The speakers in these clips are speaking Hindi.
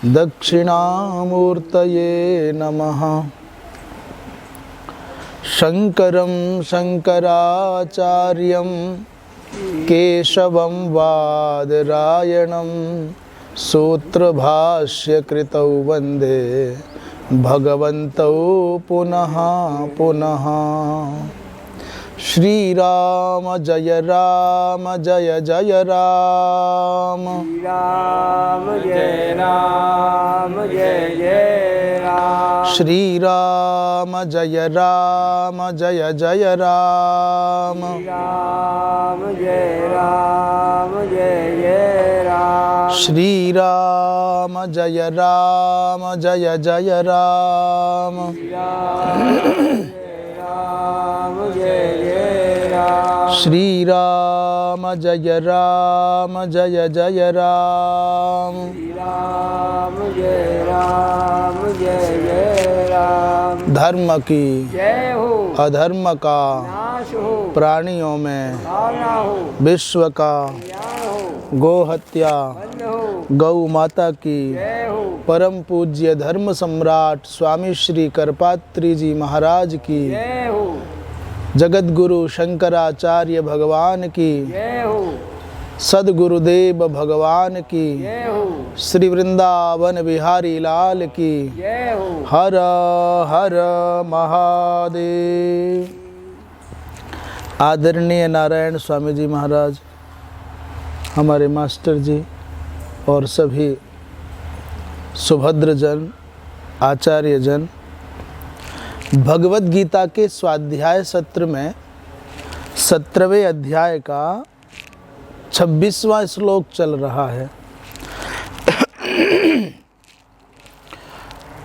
दक्षिणामूर्तये नमः। शंकरं शंकराचार्यं केशवं वादरायणं सूत्रभाष्यकृतौ वन्दे भगवन्तौ पुनः पुनः। श्रीराम जय जय राम। राम जय जय राम। श्रीराम जय जय राम। राम जय जय राम। श्रीराम जय जय राम। राम जय जय राम। श्रीराम जय जय राम। राम जय जय राम। धर्म की जय हो, अधर्म का नाश हो, प्राणियों में भावना हो, विश्व का ज्ञान हो, गौ हत्या बंद हो, गौ माता की जय हो, परम पूज्य धर्म सम्राट स्वामी श्री करपात्री जी महाराज की जय हो, जगत गुरु शंकराचार्य भगवान की जय हो, सदगुरुदेव भगवान की जय हो, श्री वृंदावन बिहारी लाल की जय हो। हर हर महादेव। आदरणीय नारायण स्वामी जी महाराज, हमारे मास्टर जी और सभी सुभद्र जन, आचार्य जन, भगवत गीता के स्वाध्याय सत्र में 17वें अध्याय का 26वां श्लोक चल रहा है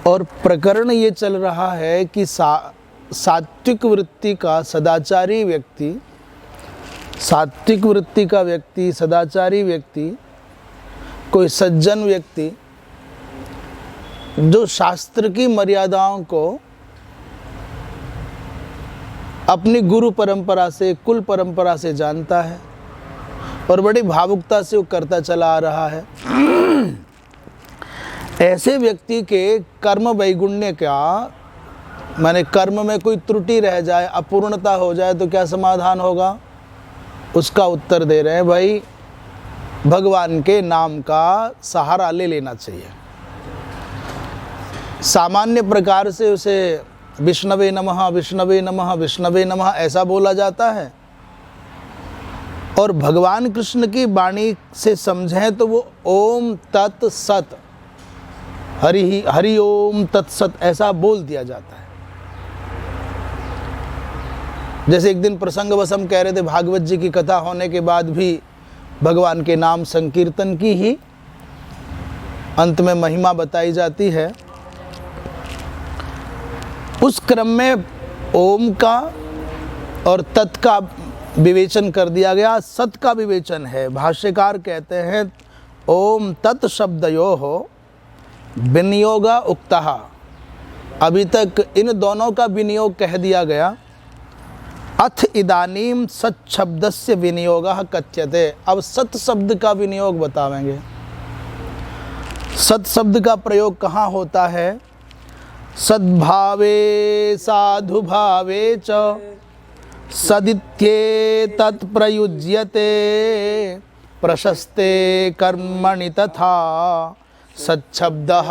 और प्रकरण ये चल रहा है कि सात्विक वृत्ति का सदाचारी व्यक्ति, सात्विक वृत्ति का व्यक्ति, सदाचारी व्यक्ति, कोई सज्जन व्यक्ति जो शास्त्र की मर्यादाओं को अपनी गुरु परंपरा से, कुल परंपरा से जानता है और बड़ी भावुकता से वो करता चला आ रहा है, ऐसे व्यक्ति के कर्म वैगुण्य का, माने कर्म में कोई त्रुटि रह जाए, अपूर्णता हो जाए तो क्या समाधान होगा, उसका उत्तर दे रहे हैं भाई भगवान के नाम का सहारा ले लेना चाहिए। सामान्य प्रकार से उसे विष्णवे नमः विष्णवे नमः विष्णवे नमः ऐसा बोला जाता है और भगवान कृष्ण की वाणी से समझें तो वो ओम तत् सत, हरि ओम तत्सत ऐसा बोल दिया जाता है। जैसे एक दिन प्रसंगवश हम कह रहे थे, भागवत जी की कथा होने के बाद भी भगवान के नाम संकीर्तन की ही अंत में महिमा बताई जाती है। उस क्रम में ओम का और तत् का विवेचन कर दिया गया, सत का विवेचन है। भाष्यकार कहते हैं ओम तत् शब्दयोः विनियोगा उक्तः, अभी तक इन दोनों का विनियोग कह दिया गया। अथ इदानीम सत शब्दस्य विनियोगः कथ्यते, अब सत शब्द का विनियोग बतावेंगे। सत शब्द का प्रयोग कहाँ होता है? सद्भावे साधुभावे च सदित्येतत् प्रयुज्यते प्रशस्ते कर्मणि तथा सच्छब्दः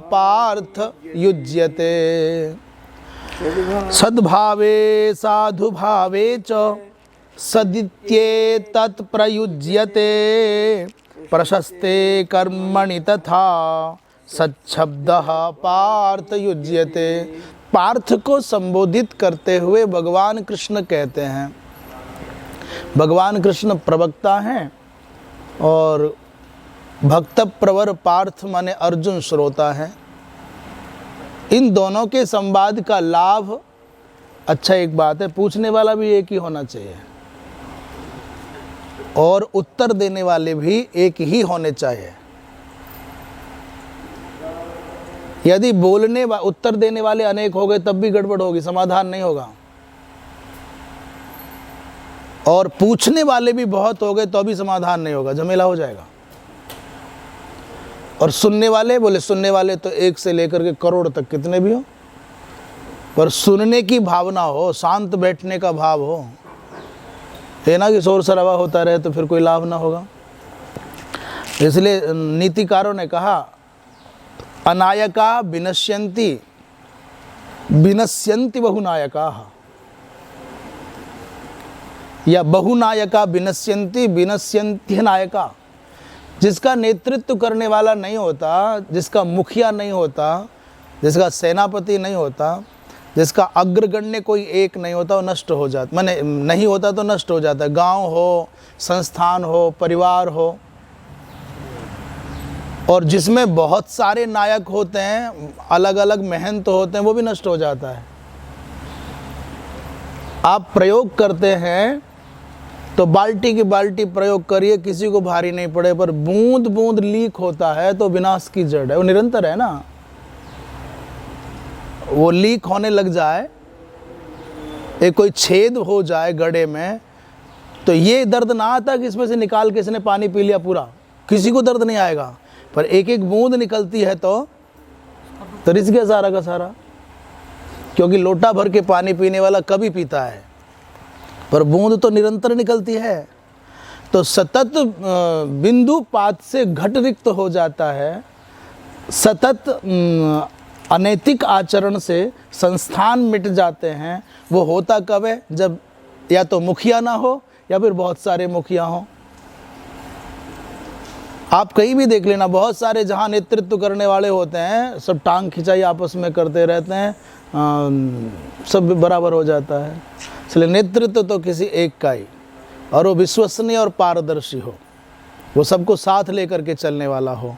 पार्थ युज्यते। सद्भावे साधुभावे च सदित्येतत् प्रयुज्यते प्रशस्ते कर्मणि तथा सच्छब्दः पार्थ युज्यते। पार्थ को संबोधित करते हुए भगवान कृष्ण कहते हैं, भगवान कृष्ण प्रवक्ता हैं और भक्त प्रवर पार्थ माने अर्जुन श्रोता है। इन दोनों के संवाद का लाभ, अच्छा एक बात है, पूछने वाला भी एक ही होना चाहिए और उत्तर देने वाले भी एक ही होने चाहिए। यदि उत्तर देने वाले अनेक हो गए तब भी गड़बड़ होगी, समाधान नहीं होगा। और पूछने वाले भी बहुत हो गए तो भी समाधान नहीं होगा, झमेला हो जाएगा। और सुनने वाले, बोले सुनने वाले तो 1 से लेकर के करोड़ तक कितने भी हो, पर सुनने की भावना हो, शांत बैठने का भाव हो। है ना कि शोर शराबा होता रहे तो फिर कोई लाभ ना होगा। इसलिए नीतिकारों ने कहा अनायका विनश्यन्ति विनश्यन्ति बहुनायका, या बहुनायका विनश्यन्ति विनश्यन्ति नायका। जिसका नेतृत्व करने वाला नहीं होता, जिसका मुखिया नहीं होता, जिसका सेनापति नहीं होता, जिसका अग्रगण्य कोई एक नहीं होता, वो नष्ट हो जाता, माने नहीं होता तो नष्ट हो जाता है। गांव हो, संस्थान हो, परिवार हो। और जिसमें बहुत सारे नायक होते हैं, अलग अलग महंत होते हैं, वो भी नष्ट हो जाता है। आप प्रयोग करते हैं तो बाल्टी की बाल्टी प्रयोग करिए, किसी को भारी नहीं पड़े, पर बूंद बूंद लीक होता है तो विनाश की जड़ है। वो निरंतर है ना, वो लीक होने लग जाए, एक कोई छेद हो जाए गड्ढे में, तो ये दर्द ना आता कि इसमें से निकाल के इसने पानी पी लिया पूरा, किसी को दर्द नहीं आएगा। पर एक एक बूंद निकलती है तो रिस गया सारा का सारा। क्योंकि लोटा भर के पानी पीने वाला कभी पीता है, पर बूंद तो निरंतर निकलती है। तो सतत बिंदुपात से घट रिक्त हो जाता है। सतत अनैतिक आचरण से संस्थान मिट जाते हैं। वो होता कब है? जब या तो मुखिया ना हो या फिर बहुत सारे मुखिया हों। आप कहीं भी देख लेना, बहुत सारे जहाँ नेतृत्व करने वाले होते हैं, सब टांग खिंचाई आपस में करते रहते हैं, सब बराबर हो जाता है। इसलिए नेतृत्व तो किसी एक का ही, और वो विश्वसनीय और पारदर्शी हो, वो सबको साथ लेकर के चलने वाला हो,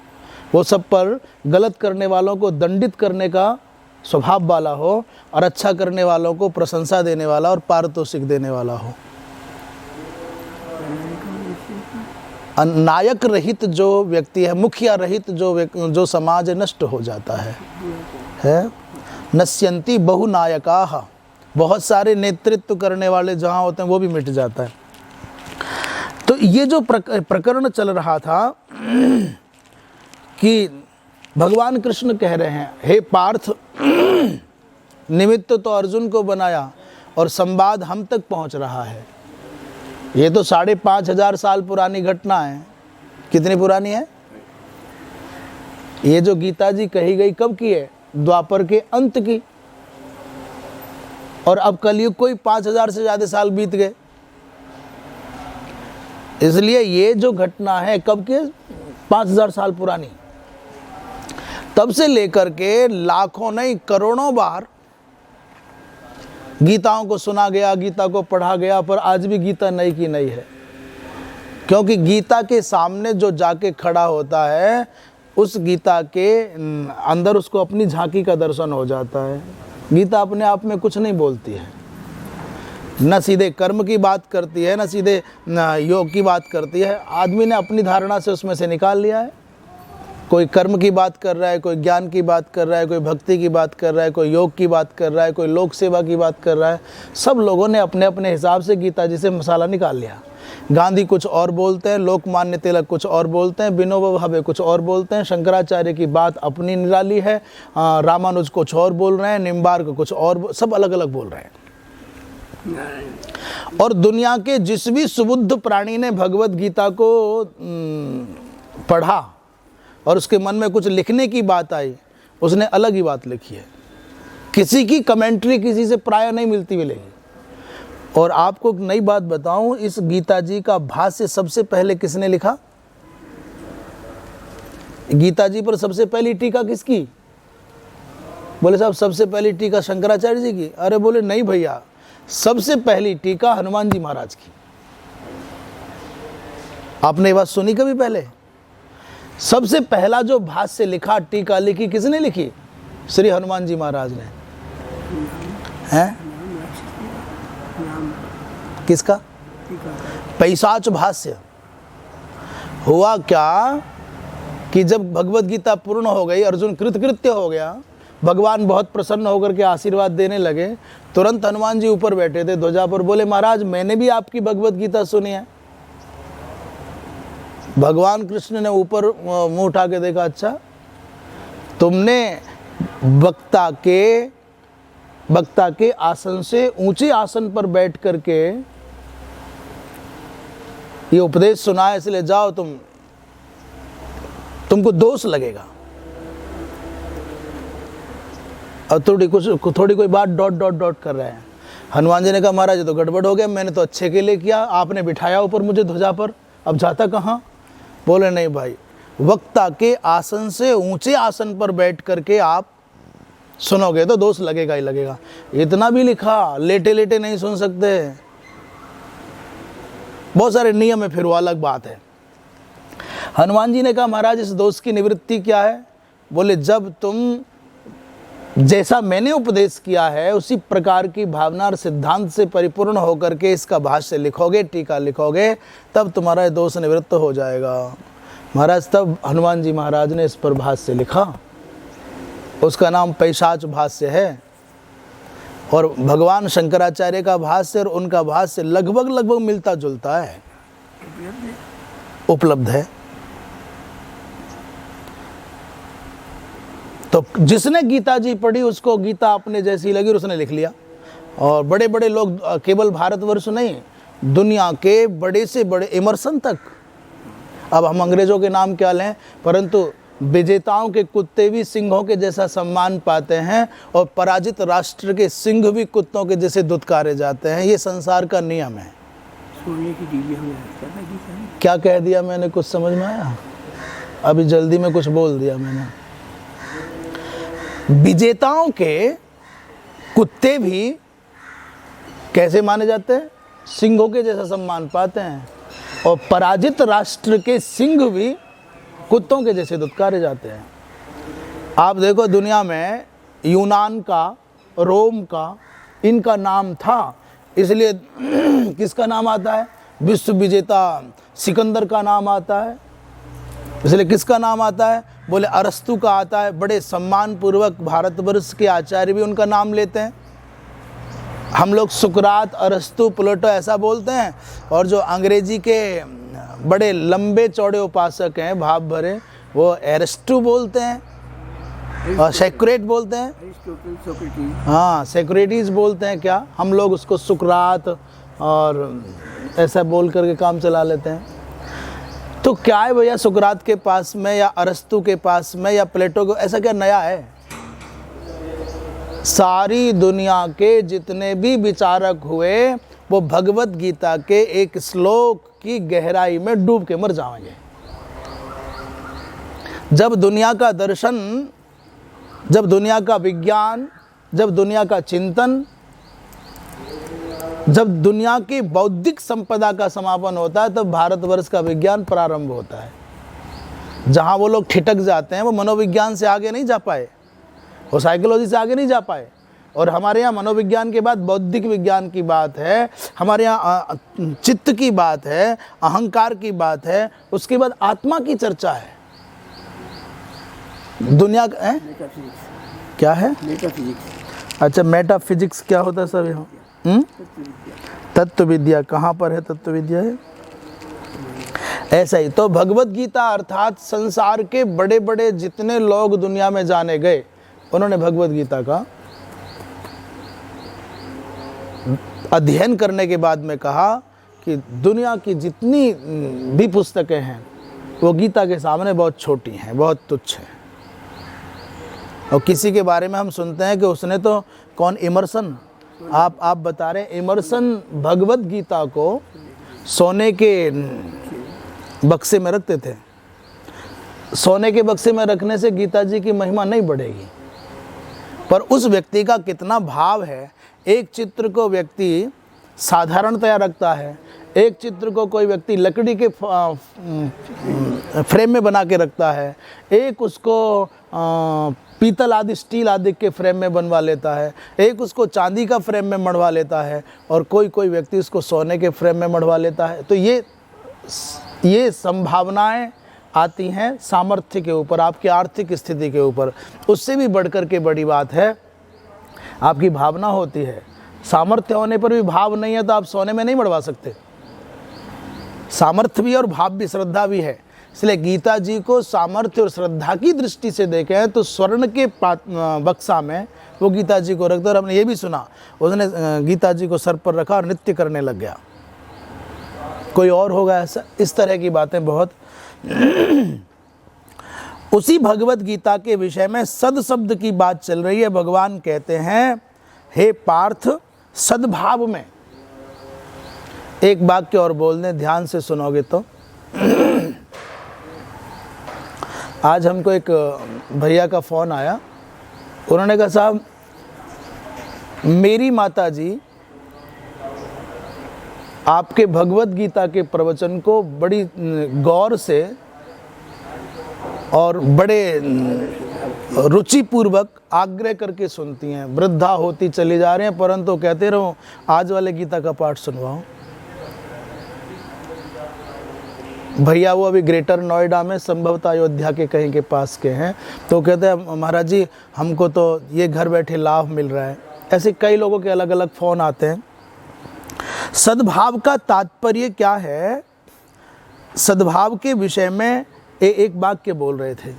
वो सब पर गलत करने वालों को दंडित करने का स्वभाव वाला हो, और अच्छा करने वालों को प्रशंसा देने वाला और पारितोषिक देने वाला हो। नायक रहित जो व्यक्ति है, मुखिया रहित जो समाज नष्ट हो जाता है। नश्यन्ति बहुनायकाः, बहुत सारे नेतृत्व करने वाले जहाँ होते हैं वो भी मिट जाता है। तो ये जो प्रकरण चल रहा था कि भगवान कृष्ण कह रहे हैं, हे पार्थ, निमित्त तो अर्जुन को बनाया और संवाद हम तक पहुंच रहा है। ये तो 5,500 साल पुरानी घटना है। कितनी पुरानी है? ये जो गीता जी कही गई कब की है? द्वापर के अंत की। और अब कलयुग कोई 5,000 से ज़्यादा साल बीत गए। इसलिए ये जो घटना है कब के? 5,000 साल पुरानी। तब से लेकर के लाखों नहीं करोड़ों बार गीताओं को सुना गया, गीता को पढ़ा गया, पर आज भी गीता नई की नई है। क्योंकि गीता के सामने जो जाके खड़ा होता है, उस गीता के अंदर उसको अपनी झांकी का दर्शन हो जाता है। गीता अपने आप में कुछ नहीं बोलती है, न सीधे कर्म की बात करती है, न सीधे योग की बात करती है। आदमी ने अपनी धारणा से उसमें से निकाल लिया है। कोई कर्म की बात कर रहा है, कोई ज्ञान की बात कर रहा है, कोई भक्ति की बात कर रहा है, कोई योग की बात कर रहा है, कोई लोक सेवा की बात कर रहा है। सब लोगों ने अपने अपने हिसाब से गीता जी से मसाला निकाल लिया। गांधी कुछ और बोलते हैं, लोकमान्य तिलक कुछ और बोलते हैं, विनोबा भावे कुछ और बोलते हैं, शंकराचार्य की बात अपनी निराली है, रामानुज कुछ और बोल रहे हैं, निम्बार्क कुछ और, सब अलग अलग बोल रहे हैं। और दुनिया के जिस भी सुबुद्ध प्राणी ने भगवत गीता को पढ़ा और उसके मन में कुछ लिखने की बात आई, उसने अलग ही बात लिखी है। किसी की कमेंट्री किसी से प्राय नहीं मिलती मिलेगी। और आपको एक नई बात बताऊं, इस गीता जी का भाष्य सबसे पहले किसने लिखा? गीता जी पर सबसे पहली टीका किसकी? बोले साहब सबसे पहली टीका शंकराचार्य जी की। अरे बोले नहीं भैया, सबसे पहली टीका हनुमान जी महाराज की। आपने ये बात सुनी कभी पहले? सबसे पहला जो भाष्य लिखा, टीका लिखी, किसने लिखी? श्री हनुमान जी महाराज ने। हैं? किसका? पैसाच भाष्य। हुआ क्या कि जब भगवत गीता पूर्ण हो गई, अर्जुन कृतकृत्य हो गया, भगवान बहुत प्रसन्न होकर के आशीर्वाद देने लगे, तुरंत हनुमान जी ऊपर बैठे थे ध्वजा पर, बोले महाराज मैंने भी आपकी भगवत गीता सुनी है। भगवान कृष्ण ने ऊपर मुंह उठा के देखा, अच्छा तुमने वक्ता के आसन से ऊंचे आसन पर बैठ करके ये उपदेश सुना है, इसलिए जाओ, तुमको दोष लगेगा। और थोड़ी कोई बात डॉट कर रहे हैं। हनुमान जी ने कहा, महाराज ये तो गड़बड़ हो गया, मैंने तो अच्छे के लिए किया, आपने बिठाया ऊपर मुझे ध्वजा पर, अब जाता कहाँ? बोले नहीं भाई, वक्ता के आसन से ऊंचे आसन पर बैठ करके आप सुनोगे तो दोष लगेगा ही लगेगा। इतना भी लिखा, लेटे लेटे नहीं सुन सकते, बहुत सारे नियम है, फिर वो अलग बात है। हनुमान जी ने कहा, महाराज इस दोष की निवृत्ति क्या है? बोले, जब तुम जैसा मैंने उपदेश किया है उसी प्रकार की भावना और सिद्धांत से परिपूर्ण होकर के इसका भाष्य लिखोगे, टीका लिखोगे, तब तुम्हारा दोष निवृत्त हो जाएगा। महाराज तब हनुमान जी महाराज ने इस पर भाष्य लिखा, उसका नाम पैशाच भाष्य है। और भगवान शंकराचार्य का भाष्य और उनका भाष्य लगभग मिलता जुलता है, उपलब्ध है। तो जिसने गीता जी पढ़ी उसको गीता अपने जैसी लगी और उसने लिख लिया। और बड़े बड़े लोग, केवल भारतवर्ष नहीं, दुनिया के बड़े से बड़े इमर्सन तक, अब हम अंग्रेजों के नाम क्या लें, परंतु विजेताओं के कुत्ते भी सिंहों के जैसा सम्मान पाते हैं और पराजित राष्ट्र के सिंह भी कुत्तों के जैसे दुत्कारे जाते हैं। ये संसार का नियम है। क्या कह दिया मैंने, कुछ समझ में आया? अभी जल्दी में कुछ बोल दिया मैंने। विजेताओं के कुत्ते भी कैसे माने जाते हैं? सिंहों के जैसा सम्मान पाते हैं। और पराजित राष्ट्र के सिंह भी कुत्तों के जैसे दुत्कारे जाते हैं। आप देखो, दुनिया में यूनान का, रोम का, इनका नाम था, इसलिए किसका नाम आता है? विश्व विजेता सिकंदर का नाम आता है। इसलिए किसका नाम आता है? बोले अरस्तु का आता है। बड़े सम्मान पूर्वक भारतवर्ष के आचार्य भी उनका नाम लेते हैं। हम लोग सुकरात, अरस्तु, प्लेटो ऐसा बोलते हैं। और जो अंग्रेजी के बड़े लंबे चौड़े उपासक हैं, भाव भरे, वो एरिस्टो बोलते हैं और सेक्रेट बोलते हैं। हाँ, सेक्रेटिस बोलते हैं क्या, हम लोग उसको सुकरात और ऐसा बोल करके काम चला लेते हैं। तो क्या है भैया, सुकरात के पास में या अरस्तु के पास में या प्लेटो को, ऐसा क्या नया है? सारी दुनिया के जितने भी विचारक हुए वो भगवत गीता के एक श्लोक की गहराई में डूब के मर जाएंगे। जब दुनिया का दर्शन, जब दुनिया का विज्ञान, जब दुनिया का चिंतन, जब दुनिया की बौद्धिक संपदा का समापन होता है, तब भारतवर्ष का विज्ञान प्रारंभ होता है। जहां वो लोग ठिठक जाते हैं वो मनोविज्ञान से आगे नहीं जा पाए, वो साइकोलॉजी से आगे नहीं जा पाए। और हमारे यहाँ मनोविज्ञान के बाद बौद्धिक विज्ञान की बात है, हमारे यहाँ चित्त की बात है, अहंकार की बात है, उसके बाद आत्मा की चर्चा है। दुनिया का क्या है? अच्छा, मेटाफिजिक्स क्या होता है सब यहाँ? तत्व विद्या कहाँ पर है? तत्व विद्या है। ऐसा ही तो भगवत गीता अर्थात संसार के बड़े बड़े जितने लोग दुनिया में जाने गए, उन्होंने भगवत गीता का अध्ययन करने के बाद में कहा कि दुनिया की जितनी भी पुस्तकें हैं वो गीता के सामने बहुत छोटी हैं, बहुत तुच्छ हैं। और किसी के बारे में हम सुनते हैं कि उसने तो कौन, इमर्सन, आप बता रहे हैं, इमर्सन भगवत गीता को सोने के बक्से में रखते थे। सोने के बक्से में रखने से गीता जी की महिमा नहीं बढ़ेगी, पर उस व्यक्ति का कितना भाव है। एक चित्र को व्यक्ति साधारणतया रखता है, एक चित्र को कोई व्यक्ति लकड़ी के फ्रेम में बना के रखता है, एक उसको पीतल आदि, स्टील आदि के फ्रेम में बनवा लेता है, एक उसको चांदी का फ्रेम में मढ़वा लेता है, और कोई व्यक्ति उसको सोने के फ्रेम में मढ़वा लेता है। तो ये संभावनाएं आती हैं सामर्थ्य के ऊपर, आपकी आर्थिक स्थिति के ऊपर। उससे भी बढ़कर के बड़ी बात है आपकी भावना होती है। सामर्थ्य होने पर भी भाव नहीं है तो आप सोने में नहीं मढ़वा सकते। सामर्थ्य भी और भाव भी, श्रद्धा भी है। इसलिए गीता जी को सामर्थ्य और श्रद्धा की दृष्टि से देखें तो स्वर्ण के बक्सा में वो गीता जी को रख दो। और हमने ये भी सुना, उसने गीता जी को सर पर रखा और नृत्य करने लग गया। कोई और होगा ऐसा? इस तरह की बातें बहुत। उसी भगवत गीता के विषय में सद शब्द की बात चल रही है। भगवान कहते हैं, हे पार्थ, सद्भाव में एक वाक्य और बोल दें, ध्यान से सुनोगे तो। आज हमको एक भैया का फ़ोन आया, उन्होंने कहा साहब मेरी माता जी आपके भगवत गीता के प्रवचन को बड़ी गौर से और बड़े रुचिपूर्वक आग्रह करके सुनती हैं। वृद्धा होती चली जा रही हैं, परंतु कहते रहो आज वाले गीता का पाठ सुनवाओ। भैया वो अभी ग्रेटर नोएडा में, संभवतः अयोध्या के कहीं के पास के हैं। तो कहते हैं महाराज जी हमको तो ये घर बैठे लाभ मिल रहा है। ऐसे कई लोगों के अलग अलग फ़ोन आते हैं। सद्भाव का तात्पर्य क्या है? सद्भाव के विषय में एक वाक्य बोल रहे थे,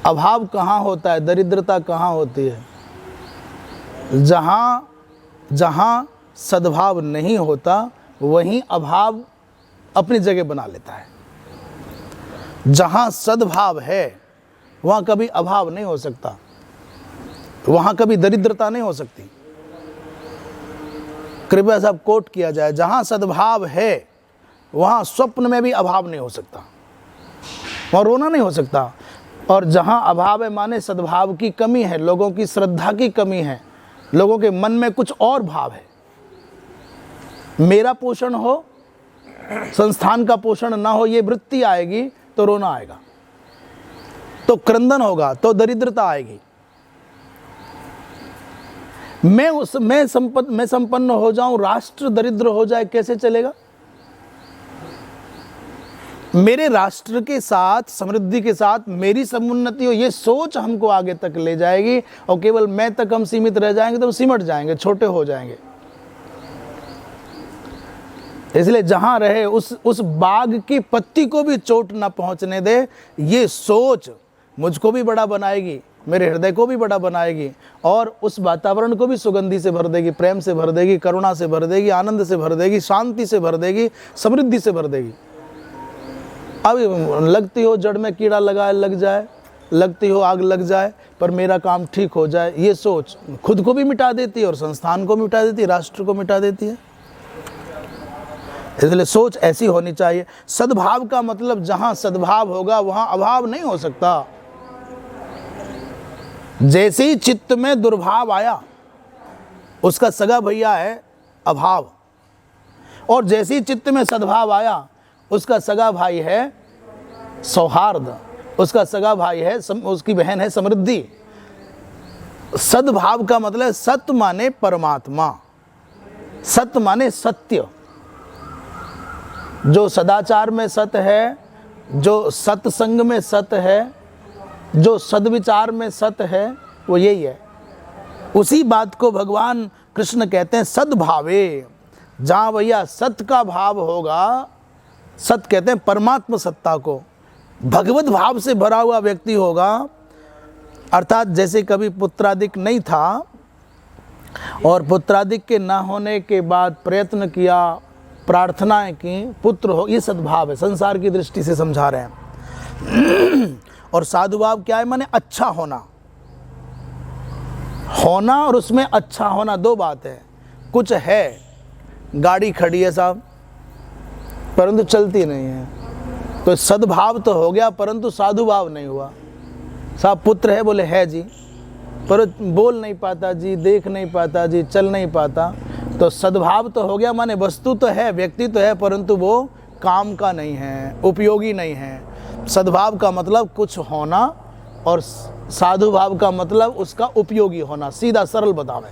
अभाव कहाँ होता है, दरिद्रता कहाँ होती है? जहाँ सद्भाव नहीं होता वहीं अभाव अपनी जगह बना लेता है। जहाँ सद्भाव है वहाँ कभी अभाव नहीं हो सकता, वहाँ कभी दरिद्रता नहीं हो सकती। कृपया साहब कोट किया जाए, जहाँ सद्भाव है वहाँ स्वप्न में भी अभाव नहीं हो सकता, वहाँ रोना नहीं हो सकता। और जहाँ अभाव है माने सद्भाव की कमी है, लोगों की श्रद्धा की कमी है, लोगों के मन में कुछ और भाव है। मेरा पोषण हो, संस्थान का पोषण ना हो, ये वृत्ति आएगी तो रोना आएगा, तो क्रंदन होगा, तो दरिद्रता आएगी। मैं संपन्न हो जाऊं, राष्ट्र दरिद्र हो जाए, कैसे चलेगा? मेरे राष्ट्र के साथ, समृद्धि के साथ मेरी समुन्नति हो, ये सोच हमको आगे तक ले जाएगी। और केवल मैं तक हम सीमित रह जाएंगे तो हम सिमट जाएंगे, छोटे हो जाएंगे। इसलिए जहां रहे उस बाग की पत्ती को भी चोट ना पहुंचने दे, ये सोच मुझको भी बड़ा बनाएगी, मेरे हृदय को भी बड़ा बनाएगी और उस वातावरण को भी सुगंधि से भर देगी, प्रेम से भर देगी, करुणा से भर देगी, आनंद से भर देगी, शांति से भर देगी, समृद्धि से भर देगी। अब लगती हो जड़ में कीड़ा लग जाए, लगती हो आग लग जाए, पर मेरा काम ठीक हो जाए, ये सोच खुद को भी मिटा देती है और संस्थान को मिटा देती है, राष्ट्र को मिटा देती है। इसलिए सोच ऐसी होनी चाहिए। सद्भाव का मतलब जहां सद्भाव होगा वहां अभाव नहीं हो सकता। जैसे ही चित्त में दुर्भाव आया, उसका सगा भैया है अभाव, और जैसे ही चित्त में सद्भाव आया, उसका सगा भाई है सौहार्द, उसका सगा भाई है, उसकी बहन है समृद्धि। सद्भाव का मतलब सत्य माने परमात्मा, सत्य माने सत्य। जो सदाचार में सत्य है, जो सत्संग में सत्य है, जो सद्विचार में सत्य है, वो यही है। उसी बात को भगवान कृष्ण कहते हैं सद्भावे। जहाँ भैया सत्य का भाव होगा, सत्य कहते हैं परमात्मा सत्ता को, भगवत भाव से भरा हुआ व्यक्ति होगा। अर्थात जैसे कभी पुत्रादिक नहीं था और पुत्रादिक के ना होने के बाद प्रयत्न किया, प्रार्थनाएं की, पुत्र हो, ये सद्भाव है। संसार की दृष्टि से समझा रहे हैं। और साधुभाव क्या है? माने अच्छा होना, होना और उसमें अच्छा होना, दो बात है। कुछ है, गाड़ी खड़ी है साहब परंतु चलती नहीं है, तो सद्भाव तो हो गया परंतु साधुभाव नहीं हुआ। साहब पुत्र है, बोले है जी, पर बोल नहीं पाता जी, देख नहीं पाता जी, चल नहीं पाता, तो सद्भाव तो हो गया। माने वस्तु तो है, व्यक्ति तो है, परंतु वो काम का नहीं है, उपयोगी नहीं है। सद्भाव का मतलब कुछ होना और साधुभाव का मतलब उसका उपयोगी होना। सीधा सरल बतावें,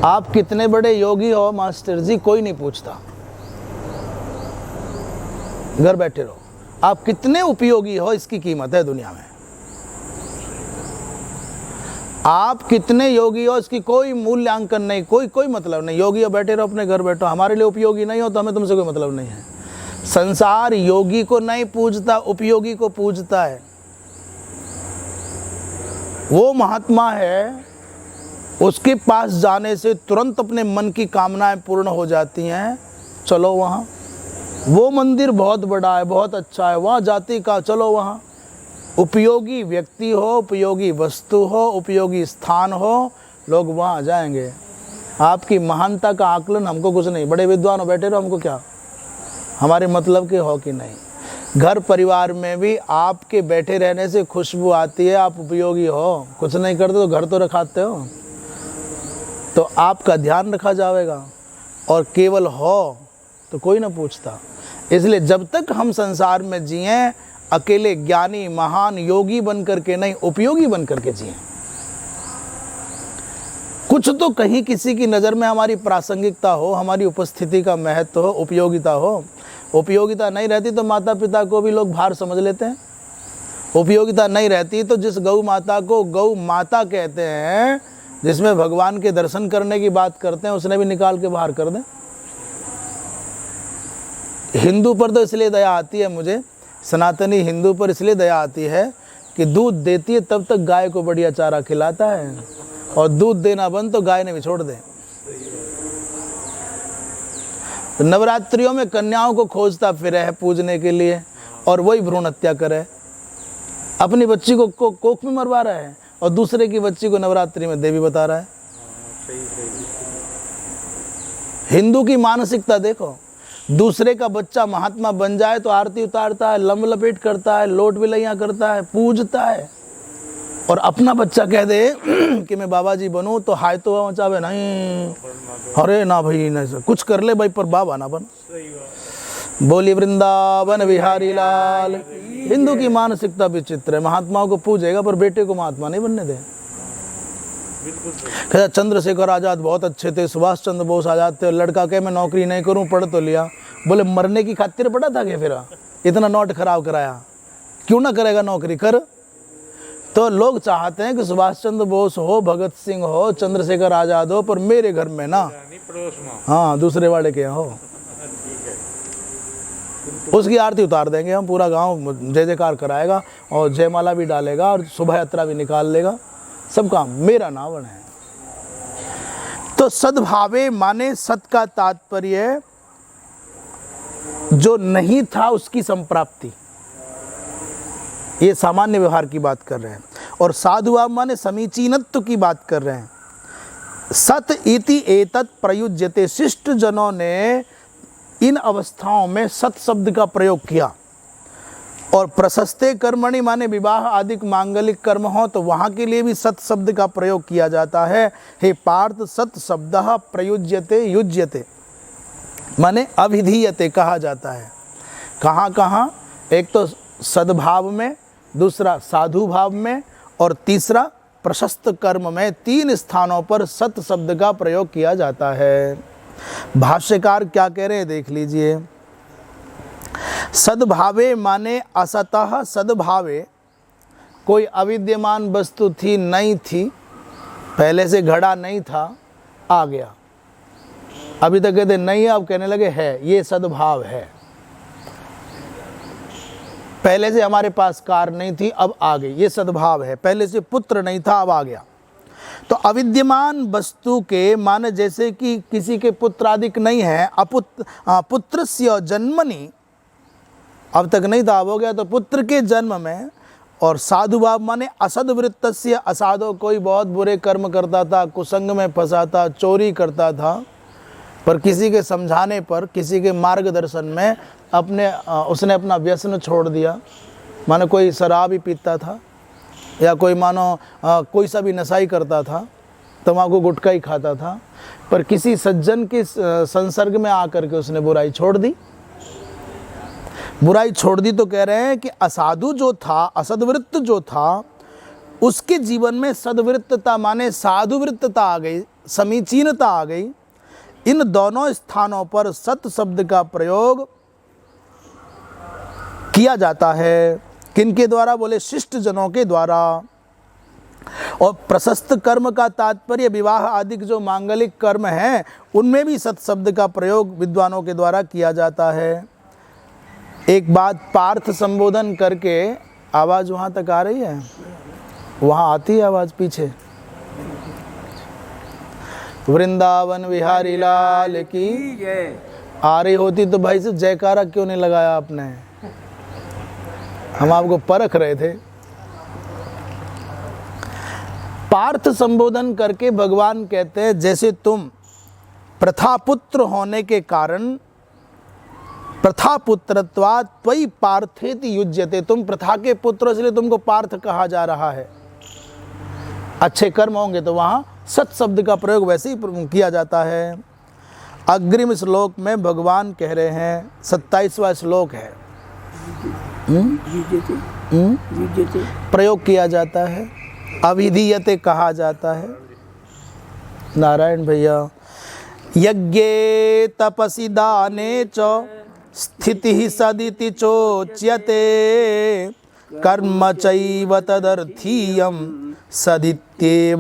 आप कितने बड़े योगी हो मास्टर जी, कोई नहीं पूछता, घर बैठे रहो। आप कितने उपयोगी हो, इसकी कीमत है दुनिया में। आप कितने योगी हो इसकी कोई मूल्यांकन नहीं, कोई मतलब नहीं। योगी हो बैठे रहो अपने घर बैठो, हमारे लिए उपयोगी नहीं हो तो हमें तुमसे कोई मतलब नहीं है। संसार योगी को नहीं पूजता, उपयोगी को पूजता है। वो महात्मा है, उसके पास जाने से तुरंत अपने मन की कामनाएं पूर्ण हो जाती हैं, चलो वहाँ। वो मंदिर बहुत बड़ा है, बहुत अच्छा है, वहाँ जाति का, चलो वहाँ। उपयोगी व्यक्ति हो, उपयोगी वस्तु हो, उपयोगी स्थान हो, लोग वहाँ जाएंगे। आपकी महानता का आकलन हमको कुछ नहीं, बड़े विद्वान हो बैठे रहो, हमको क्या, हमारे मतलब के हो कि नहीं। घर परिवार में भी आपके बैठे रहने से खुशबू आती है, आप उपयोगी हो। कुछ नहीं करते तो घर तो रखाते हो, तो आपका ध्यान रखा जाएगा। और केवल हो तो कोई ना पूछता। इसलिए जब तक हम संसार में जिएं, अकेले ज्ञानी महान योगी बन करके नहीं, उपयोगी बन करके जिएं। कुछ तो कहीं किसी की नज़र में हमारी प्रासंगिकता हो, हमारी उपस्थिति का महत्व हो, उपयोगिता हो। उपयोगिता नहीं रहती तो माता पिता को भी लोग भार समझ लेते हैं। उपयोगिता नहीं रहती तो जिस गौ माता को गौ माता कहते हैं, जिसमें भगवान के दर्शन करने की बात करते हैं, उसने भी निकाल के बाहर कर दें। हिंदू पर तो इसलिए दया आती है मुझे, सनातनी हिंदू पर इसलिए दया आती है कि दूध देती है तब तक गाय को बढ़िया चारा खिलाता है, और दूध देना बंद तो गाय ने भी छोड़ दे। नवरात्रियों में कन्याओं को खोजता फिरे है पूजने के लिए, और वही भ्रूण हत्या करे। अपनी बच्ची को कोख में मरवा रहा है और दूसरे की बच्ची को नवरात्रि में देवी बता रहा है। हिंदू की मानसिकता देखो, दूसरे का बच्चा महात्मा बन जाए तो आरती उतारता है, लंब लपेट करता है, लोट विलैया करता है, पूजता है। और अपना बच्चा कह दे कि मैं बाबा जी बनूं तो हाय तो मचावे नहीं, अरे ना भाई नहीं, कुछ कर ले भाई पर बाबा ना बन। बोली वृंदावन बिहारी लाल। हिंदू की मानसिकता विचित्र है, महात्माओं को पूजेगा पर बेटे को महात्मा नहीं बनने दे। कहता चंद्रशेखर आज़ाद बहुत अच्छे थे, सुभाष चंद्र बोस आज़ाद थे। लड़का कहे मैं नौकरी नहीं करूं, पढ़ तो लिया। बोले मरने की खातिर पढ़ा था क्या, फिर इतना नोट खराब कराया, क्यों ना करेगा नौकरी, कर। तो लोग चाहते हैं कि सुभाष चंद्र बोस हो, भगत सिंह हो, चंद्रशेखर आज़ाद हो, पर मेरे घर में ना, हाँ दूसरे वाले के हो। उसकी आरती उतार देंगे हम, पूरा गांव जय जयकार कराएगा और जयमाला भी डालेगा और शोभा यात्रा भी निकाल लेगा, सब काम मेरा नावण है। तो सद्भावे माने सत का तात्पर्य जो नहीं था उसकी संप्राप्ति, ये सामान्य व्यवहार की बात कर रहे हैं। और साधुभाव माने समीचीनत्व की बात कर रहे हैं। सत इति एतत् प्रयुज्यते, शिष्ट जनों ने इन अवस्थाओं में सत शब्द का प्रयोग किया। और प्रशस्ते कर्मणि माने विवाह आदि मांगलिक कर्म हो तो वहाँ के लिए भी सत शब्द का प्रयोग किया जाता है। हे पार्थ सत शब्द प्रयुज्यते युज्यते माने अभिधीयते कहा जाता है। कहाँ कहाँ, एक तो सद्भाव में, दूसरा साधु भाव में, और तीसरा प्रशस्त कर्म में। 3 स्थानों पर सत शब्द का प्रयोग किया जाता है। भाष्यकार क्या कह रहे हैं देख लीजिए। सद्भावे माने असतः सद्भावे, कोई अविद्यमान वस्तु थी नहीं थी, पहले से घड़ा नहीं था, आ गया। अभी तक कहते नहीं है, अब कहने लगे है, ये सद्भाव है। पहले से हमारे पास कार नहीं थी, अब आ गई, ये सद्भाव है। पहले से पुत्र नहीं था, अब आ गया। तो अविद्यमान वस्तु के माने जैसे कि किसी के पुत्रादिक नहीं है, पुत्रस्य जन्मनि, अब तक नहीं था, अब हो गया, तो पुत्र के जन्म में। और साधु भाव माने असद्वृत्तस्य, असाधो कोई बहुत बुरे कर्म करता था, कुसंग में फंसा था, चोरी करता था, पर किसी के समझाने पर, किसी के मार्गदर्शन में उसने अपना व्यसन छोड़ दिया। मानो कोई शराब ही पीता था, या कोई मानो कोई सा भी नशा ही करता था, तम्बाकू गुटखा ही खाता था, पर किसी सज्जन के संसर्ग में आकर के उसने बुराई छोड़ दी। बुराई छोड़ दी तो कह रहे हैं कि असाधु जो था, असद्वृत्त जो था, उसके जीवन में सद्वृत्तता माने साधुवृत्तता आ गई, समीचीनता आ गई। इन दोनों स्थानों पर सत शब्द का प्रयोग किया जाता है। किनके द्वारा, बोले शिष्ट जनों के द्वारा। और प्रशस्त कर्म का तात्पर्य विवाह आदि जो मांगलिक कर्म हैं उनमें भी सत शब्द का प्रयोग विद्वानों के द्वारा किया जाता है। एक बात, पार्थ संबोधन करके आवाज़ वहाँ तक आ रही है? वहाँ आती है आवाज़ पीछे? वृंदावन विहारी लाल की जय। आ रही होती तो भाई से जयकारा क्यों नहीं लगाया आपने? हम आपको परख रहे थे। पार्थ संबोधन करके भगवान कहते हैं जैसे तुम प्रथापुत्र होने के कारण प्रथापुत्रत्वात् त्वयि पार्थेति युज्यते, तुम प्रथा के पुत्र इसलिए तुमको पार्थ कहा जा रहा है। अच्छे कर्म होंगे तो वहाँ सत शब्द का प्रयोग वैसे ही किया जाता है। अग्रिम श्लोक में भगवान कह रहे हैं, 27वां श्लोक है, प्रयोग किया जाता है, अविधीयते कहा जाता है। नारायण भैया, यज्ञे तपसि दाने च स्थितिः सदिति चोच्यते कर्म चैव तदर्थीयं सदित्येवाभिधीयते।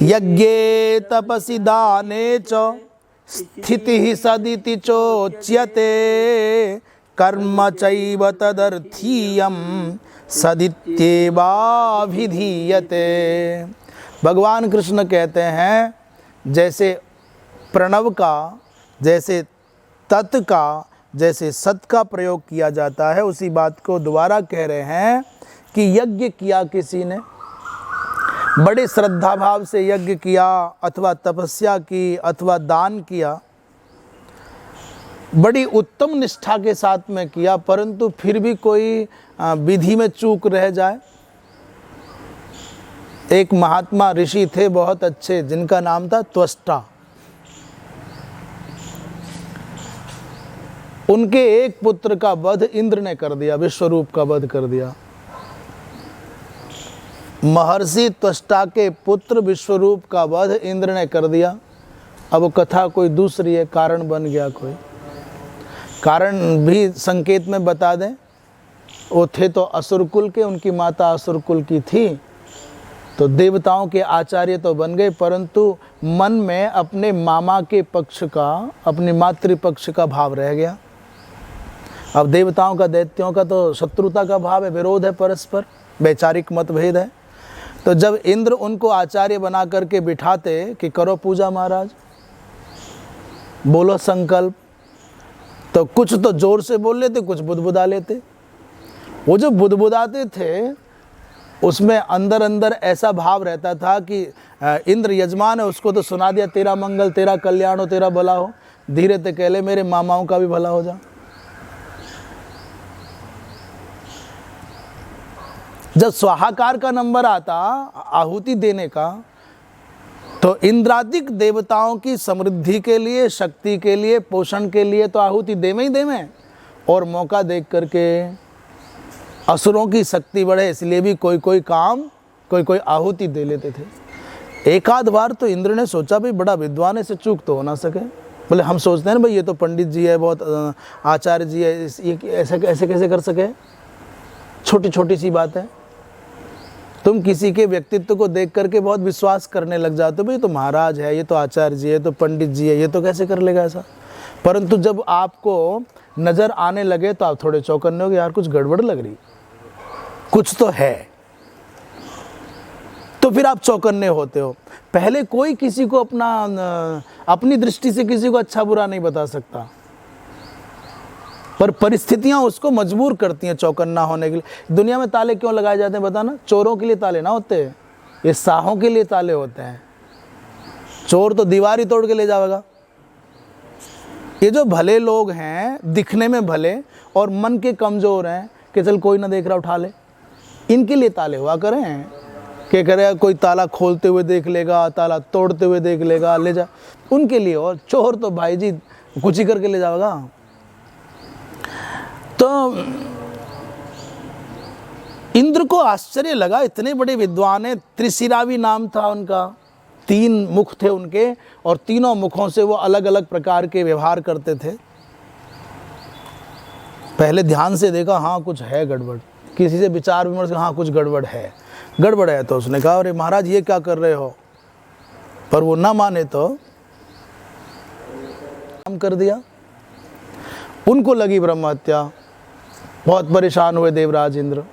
यज्ञे तपसि दाने च स्थितिः सदिति चोच्यते कर्म चैव तदर्थीयं सदित्येवाभिधीयते। भगवान कृष्ण कहते हैं जैसे प्रणव का, जैसे तत् का, जैसे सत का प्रयोग किया जाता है, उसी बात को दोबारा कह रहे हैं कि यज्ञ किया किसी ने, बड़े श्रद्धा भाव से यज्ञ किया अथवा तपस्या की अथवा दान किया, बड़ी उत्तम निष्ठा के साथ में किया, परंतु फिर भी कोई विधि में चूक रह जाए। एक महात्मा ऋषि थे बहुत अच्छे, जिनका नाम था त्वष्टा। उनके एक पुत्र का वध इंद्र ने कर दिया, विश्वरूप का वध कर दिया। महर्षि त्वष्टा के पुत्र विश्वरूप का वध इंद्र ने कर दिया। अब वो कथा कोई दूसरी है, कारण बन गया कोई। कारण भी संकेत में बता दें, वो थे तो असुर कुल के, उनकी माता असुर कुल की थी, तो देवताओं के आचार्य तो बन गए, परंतु मन में अपने मामा के पक्ष का, अपनी मातृपक्ष का भाव रह गया। अब देवताओं का दैत्यों का तो शत्रुता का भाव है, विरोध है, परस्पर वैचारिक मतभेद है। तो जब इंद्र उनको आचार्य बना करके बिठाते कि करो पूजा महाराज, बोलो संकल्प, तो कुछ तो जोर से बोल लेते, कुछ बुदबुदा लेते। वो जो बुदबुदाते थे उसमें अंदर अंदर ऐसा भाव रहता था कि इंद्र यजमान है, उसको तो सुना दिया तेरा मंगल, तेरा कल्याण हो, तेरा भला हो। धीरे ते कहले मेरे मामाओं का भी भला हो जा। जब स्वाहाकार का नंबर आता आहुति देने का, तो इंद्रादिक देवताओं की समृद्धि के लिए, शक्ति के लिए, पोषण के लिए तो आहुति देवे ही देवे, और मौका देख करके असुरों की शक्ति बढ़े इसलिए भी कोई कोई काम, कोई कोई आहुति दे लेते थे। एक आध बार तो इंद्र ने सोचा भाई बड़ा विद्वान है, इसे चूक तो हो ना सके। बोले हम सोचते हैं ना भाई ये तो पंडित जी है, बहुत आचार्य जी है, ये ऐसे कैसे कर सके, छोटी छोटी सी बात है। तुम किसी के व्यक्तित्व को देख करके बहुत विश्वास करने लग जाते हो, भाई तो महाराज है, ये तो आचार्य जी है, तो पंडित जी है, ये तो कैसे कर लेगा ऐसा। परंतु जब आपको नज़र आने लगे तो आप थोड़े चौकन्ने हो गए, यार कुछ गड़बड़ लग रही, कुछ तो है, तो फिर आप चौकन्ने होते हो। पहले कोई किसी को अपनी दृष्टि से किसी को अच्छा बुरा नहीं बता सकता, पर परिस्थितियां उसको मजबूर करती हैं चौकन्ना होने के लिए। दुनिया में ताले क्यों लगाए जाते हैं बताना? चोरों के लिए ताले ना होते, ये साहों के लिए ताले होते हैं। चोर तो दीवार ही तोड़ के ले जाएगा। ये जो भले लोग हैं, दिखने में भले और मन के कमजोर हैं कि चल कोई ना देख रहा उठा ले, इनके लिए ताले हुआ करें। क्या करेगा, कोई ताला खोलते हुए देख लेगा, ताला तोड़ते हुए देख लेगा, ले जा, उनके लिए। और चोर तो भाई जी कुछ ही करके ले जाएगा। तो इंद्र को आश्चर्य लगा, इतने बड़े विद्वान है, त्रिशिरावी नाम था उनका, 3 मुख थे उनके, और तीनों मुखों से वो अलग अलग प्रकार के व्यवहार करते थे। पहले ध्यान से देखा, हाँ कुछ है गड़बड़, किसी से विचार विमर्श, हाँ कुछ गड़बड़ है। तो उसने कहा अरे महाराज ये क्या कर रहे हो, पर वो ना माने तो काम कर दिया। उनको लगी ब्रह्म हत्या, बहुत परेशान हुए देवराज इंद्र।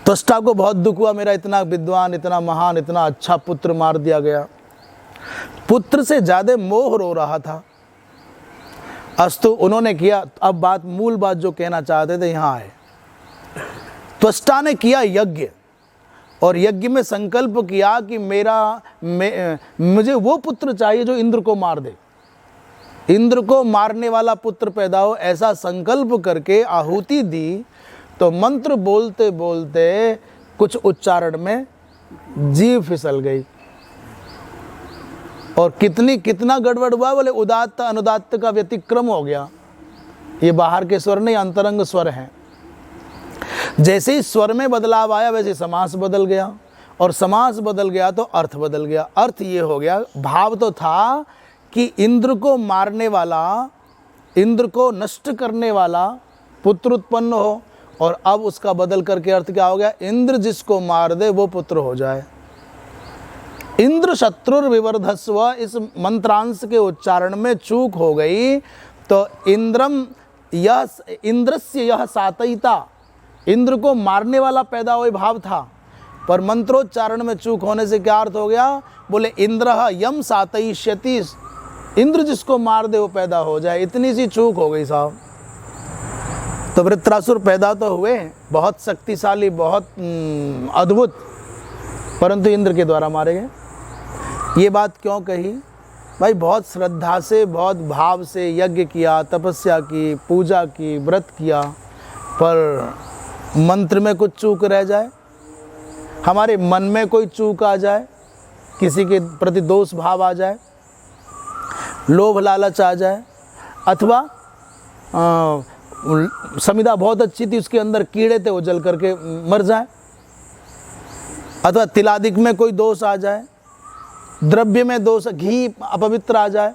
त्वष्टा को बहुत दुख हुआ, मेरा इतना विद्वान, इतना महान, इतना अच्छा पुत्र मार दिया गया। पुत्र से ज्यादा मोह रो रहा था। अस्तु उन्होंने किया, अब बात मूल बात जो कहना चाहते थे यहाँ है। त्वष्टा ने किया यज्ञ, और यज्ञ में संकल्प किया कि मुझे वो पुत्र चाहिए जो इंद्र को मार दे, इंद्र को मारने वाला पुत्र पैदा हो, ऐसा संकल्प करके आहुति दी। तो मंत्र बोलते बोलते कुछ उच्चारण में जीभ फिसल गई, और कितना गड़बड़ हुआ, बोले उदात्त अनुदात्त का व्यतिक्रम हो गया। ये बाहर के स्वर नहीं, अंतरंग स्वर हैं। जैसे ही स्वर में बदलाव आया वैसे समास बदल गया, और समास बदल गया तो अर्थ बदल गया। अर्थ ये हो गया, भाव तो था कि इंद्र को मारने वाला, इंद्र को नष्ट करने वाला पुत्र उत्पन्न हो, और अब उसका बदल करके अर्थ क्या हो गया, इंद्र जिसको मार दे वो पुत्र हो जाए। इंद्र शत्रुर विवर्धस्व, इस मंत्रांश के उच्चारण में चूक हो गई। तो इंद्रस्य यह सातयिता, इंद्र को मारने वाला पैदा हुए भाव था, पर मंत्रोच्चारण में चूक होने से क्या अर्थ हो गया, बोले इंद्र यम सातयिष्यति, इंद्र जिसको मार दे वो पैदा हो जाए। इतनी सी चूक हो गई साहब। तो वृत्रासुर पैदा तो हुए, बहुत शक्तिशाली, बहुत अद्भुत, परंतु इंद्र के द्वारा मारे गए। ये बात क्यों कही भाई? बहुत श्रद्धा से, बहुत भाव से यज्ञ किया, तपस्या की, पूजा की, व्रत किया, पर मंत्र में कुछ चूक रह जाए, हमारे मन में कोई चूक आ जाए, किसी के प्रति दोष भाव आ जाए, लोभ लालच आ जाए, अथवा संविदा बहुत अच्छी थी, उसके अंदर कीड़े थे, वो जल करके मर जाए, अथवा तिलादिक में कोई दोष आ जाए, द्रव्य में दोष, घी अपवित्र आ जाए,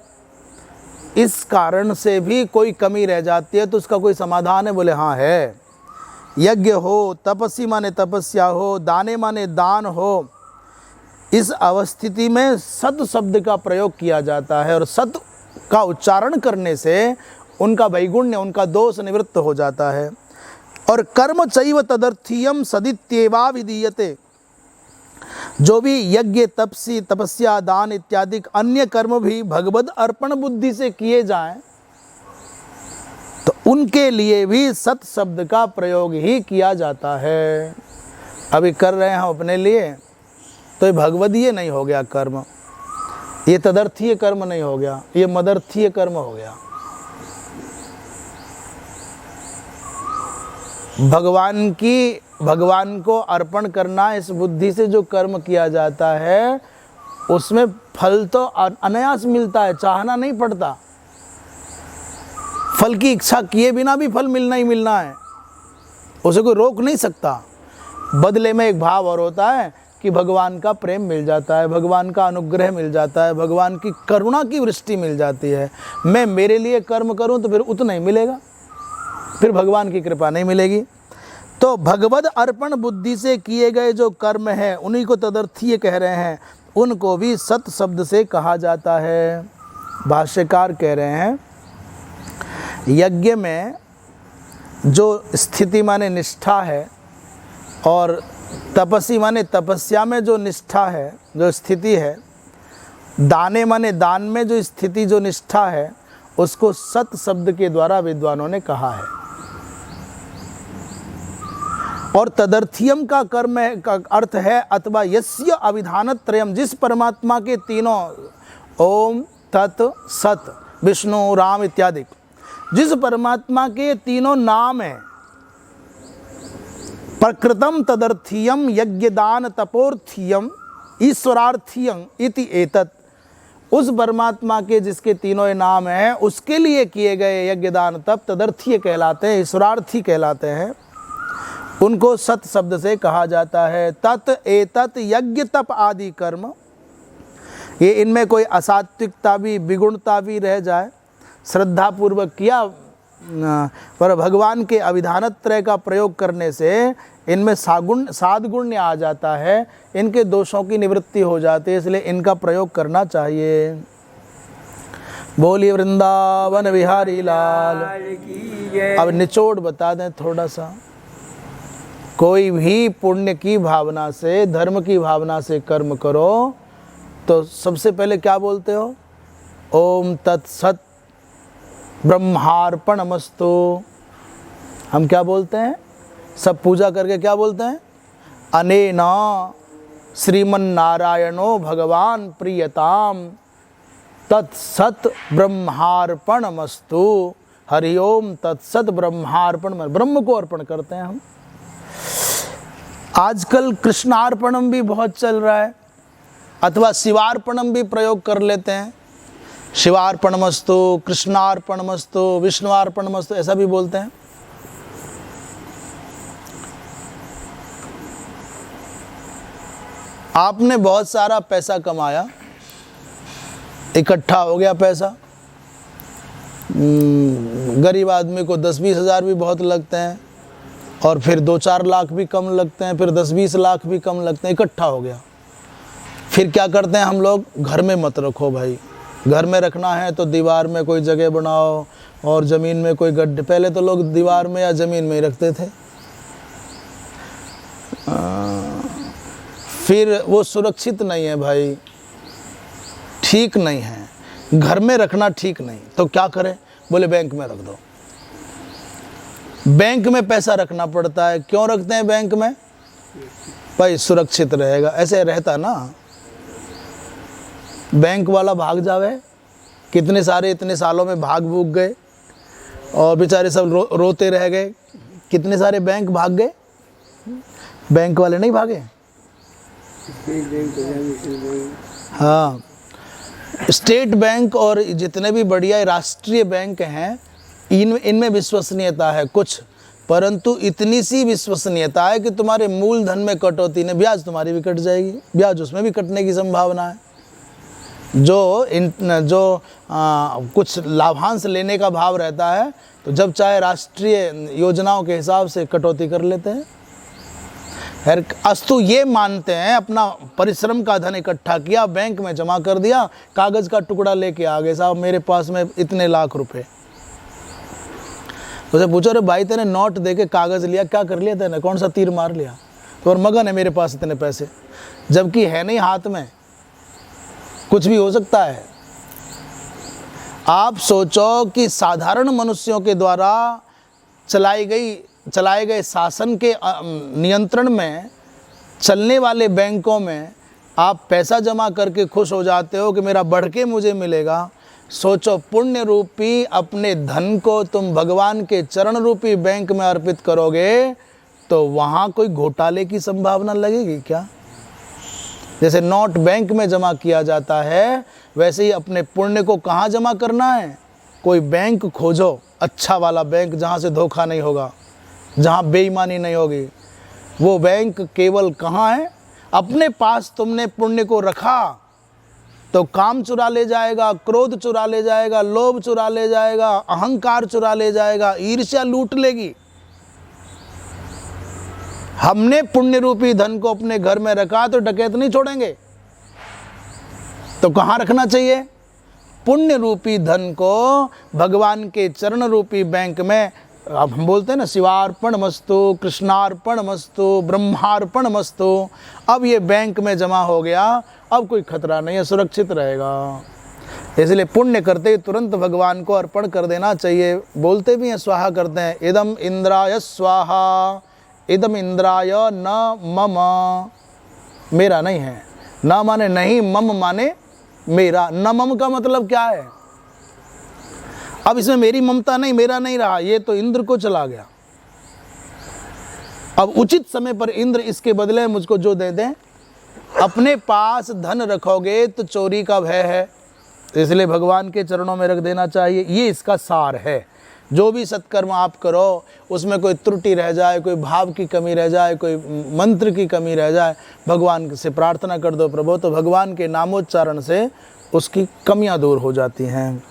इस कारण से भी कोई कमी रह जाती है, तो उसका कोई समाधान है? बोले हाँ है। यज्ञ हो, तपस्वी माने तपस्या हो, दाने माने दान हो, इस अवस्थिति में सत शब्द का प्रयोग किया जाता है, और सत का उच्चारण करने से उनका वैगुण्य, उनका दोष निवृत्त हो जाता है। और कर्म चैव तदर्थीयम सदित्येवा विधीयते, जो भी यज्ञ, तपसी, तपस्या, दान इत्यादि अन्य कर्म भी भगवद अर्पण बुद्धि से किए जाएं, तो उनके लिए भी सत शब्द का प्रयोग ही किया जाता है। अभी कर रहे हैं हम अपने लिए, तो ये भगवदीय नहीं हो गया कर्म, ये तदर्थीय कर्म नहीं हो गया, ये मदर्थीय कर्म हो गया। भगवान को अर्पण करना, इस बुद्धि से जो कर्म किया जाता है उसमें फल तो अनायास मिलता है, चाहना नहीं पड़ता। फल की इच्छा किए बिना भी फल मिलना ही मिलना है, उसे कोई रोक नहीं सकता। बदले में एक भाव और होता है कि भगवान का प्रेम मिल जाता है, भगवान का अनुग्रह मिल जाता है, भगवान की करुणा की वृष्टि मिल जाती है। मैं मेरे लिए कर्म करूं तो फिर उतना ही मिलेगा, फिर भगवान की कृपा नहीं मिलेगी। तो भगवद अर्पण बुद्धि से किए गए जो कर्म हैं उन्हीं को तदर्थीय कह रहे हैं, उनको भी सत शब्द से कहा जाता है। भाष्यकार कह रहे हैं यज्ञ में जो स्थिति माने निष्ठा है, और तपस्वी माने तपस्या में जो निष्ठा है, जो स्थिति है, दाने माने दान में जो स्थिति, जो निष्ठा है, उसको सत शब्द के द्वारा विद्वानों ने कहा है। और तदर्थीयम का कर्म का अर्थ है अथवा यस्य अभिधानत्रयम, जिस परमात्मा के तीनों ओम तत् सत विष्णु राम इत्यादि, जिस परमात्मा के तीनों नाम हैं, प्रकृतम तदर्थीयम यज्ञदान तपोर्थीयम ईश्वरार्थीयम इति एतत्, उस परमात्मा के जिसके तीनों नाम हैं उसके लिए किए गए यज्ञदान तप तदर्थीय कहलाते हैं, ईश्वरार्थी कहलाते हैं, उनको सत शब्द से कहा जाता है। तत् एतत् यज्ञ तप आदि कर्म, ये इनमें कोई असात्विकता भी, विगुणता भी रह जाए, श्रद्धापूर्वक किया, पर भगवान के अभिधानत्रय का प्रयोग करने से इनमें सात गुण आ जाता है, इनके दोषों की निवृत्ति हो जाती है, इसलिए इनका प्रयोग करना चाहिए। बोलिए वृंदावन बिहारी लाल। की जय। अब निचोड़ बता दें थोड़ा सा। कोई भी पुण्य की भावना से, धर्म की भावना से कर्म करो तो सबसे पहले क्या बोलते हो? ओम तत्सत ब्रह्मार्पणमस्तु। हम क्या बोलते हैं? सब पूजा करके क्या बोलते हैं? अनेना श्रीमन्नारायणो भगवान प्रियताम तत्सत ब्रह्मार्पणमस्तु। हरिओम तत्सत ब्रह्मार्पण, ब्रह्म को अर्पण करते हैं हम। आजकल कृष्णार्पणम भी बहुत चल रहा है, अथवा शिवार्पणम भी प्रयोग कर लेते हैं। शिवार्पणमस्तु, कृष्णार्पणमस्तु, विष्णुर्पणमस्तु, ऐसा भी बोलते हैं। आपने बहुत सारा पैसा कमाया, इकट्ठा हो गया पैसा। गरीब आदमी को 10-20 हज़ार भी बहुत लगते हैं, और फिर 2-4 लाख भी कम लगते हैं, फिर 10-20 लाख भी कम लगते हैं। इकट्ठा हो गया, फिर क्या करते हैं हम लोग? घर में मत रखो भाई। घर में रखना है तो दीवार में कोई जगह बनाओ, और ज़मीन में कोई गड्ढे। पहले तो लोग दीवार में या ज़मीन में ही रखते थे। फिर वो सुरक्षित नहीं है भाई, ठीक नहीं है। घर में रखना ठीक नहीं, तो क्या करें? बोले बैंक में रख दो। बैंक में पैसा रखना पड़ता है। क्यों रखते हैं बैंक में? भाई सुरक्षित रहेगा। ऐसे रहता ना, बैंक वाला भाग जावे, कितने सारे इतने सालों में भाग भूग गए, और बेचारे सब रोते रह गए। कितने सारे बैंक भाग गए, बैंक वाले नहीं भागे। हाँ, स्टेट बैंक और जितने भी बढ़िया राष्ट्रीय बैंक हैं, इनमें विश्वसनीयता है कुछ, परंतु इतनी सी विश्वसनीयता है कि तुम्हारे मूलधन में कटौती नहीं, ब्याज तुम्हारी भी कट जाएगी, ब्याज उसमें भी कटने की संभावना है। जो कुछ लाभांश लेने का भाव रहता है, तो जब चाहे राष्ट्रीय योजनाओं के हिसाब से कटौती कर लेते हैं। खैर, अस्तु ये मानते हैं अपना परिश्रम का धन इकट्ठा किया, बैंक में जमा कर दिया, कागज़ का टुकड़ा लेके आ गए, साहब मेरे पास में इतने लाख रुपए। उसे पूछो, अरे भाई तेने नोट देके कागज़ लिया, क्या कर लिया तेने? कौन सा तीर मार लिया? तो और मगन है मेरे पास इतने पैसे, जबकि है नहीं हाथ में। कुछ भी हो सकता है। आप सोचो कि साधारण मनुष्यों के द्वारा चलाए गए शासन के नियंत्रण में चलने वाले बैंकों में आप पैसा जमा करके खुश हो जाते हो कि मेरा बढ़ के मुझे मिलेगा। सोचो, पुण्य रूपी अपने धन को तुम भगवान के चरण रूपी बैंक में अर्पित करोगे तो वहाँ कोई घोटाले की संभावना लगेगी क्या? जैसे नोट बैंक में जमा किया जाता है, वैसे ही अपने पुण्य को कहाँ जमा करना है? कोई बैंक खोजो, अच्छा वाला बैंक, जहाँ से धोखा नहीं होगा, जहाँ बेईमानी नहीं होगी। वो बैंक केवल कहाँ है? अपने पास तुमने पुण्य को रखा तो काम चुरा ले जाएगा, क्रोध चुरा ले जाएगा, लोभ चुरा ले जाएगा, अहंकार चुरा ले जाएगा, ईर्ष्या लूट लेगी। हमने पुण्य रूपी धन को अपने घर में रखा तो डकैत नहीं छोड़ेंगे। तो कहाँ रखना चाहिए? पुण्य रूपी धन को भगवान के चरण रूपी बैंक में। अब हम बोलते हैं ना, शिवार्पण मस्तु, कृष्णार्पण मस्तु, ब्रह्मार्पण मस्तु। अब ये बैंक में जमा हो गया, अब कोई खतरा नहीं है, सुरक्षित रहेगा। इसलिए पुण्य करते ही तुरंत भगवान को अर्पण कर देना चाहिए। बोलते भी हैं, स्वाहा करते हैं, इदम इंद्राय स्वाहा, इदम इंद्राय न मम। मेरा नहीं है, न माने नहीं, मम माने मेरा। न मम का मतलब क्या है? अब इसमें मेरी ममता नहीं, मेरा नहीं रहा, ये तो इंद्र को चला गया। अब उचित समय पर इंद्र इसके बदले मुझको जो दे दें। अपने पास धन रखोगे तो चोरी का भय है, इसलिए भगवान के चरणों में रख देना चाहिए। ये इसका सार है। जो भी सत्कर्म आप करो उसमें कोई त्रुटि रह जाए, कोई भाव की कमी रह जाए, कोई मंत्र की कमी रह जाए, भगवान से प्रार्थना कर दो प्रभु, तो भगवान के नामोच्चारण से उसकी कमियां दूर हो जाती हैं।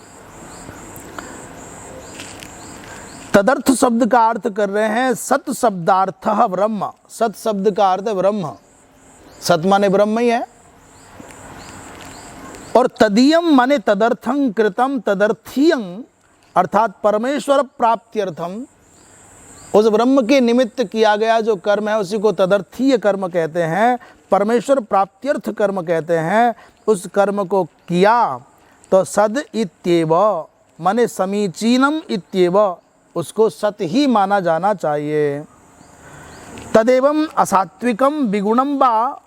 तदर्थ शब्द का अर्थ कर रहे हैं सत शब्दार्थ ब्रह्म। सत शब्द का अर्थ है ब्रह्म, सत माने ब्रह्म ही है। और तदीयम माने तदर्थं कृतम तदर्थीयं, अर्थात परमेश्वर प्राप्त्यर्थम, उस ब्रह्म के निमित्त किया गया जो कर्म है उसी को तदर्थीय कर्म कहते हैं, परमेश्वर प्राप्त्यर्थ कर्म कहते हैं। उस कर्म को किया तो सद इत्येव माने समीचीनम इत्येव, उसको सत ही माना जाना चाहिए। तदेवं असात्विकम विगुणम वा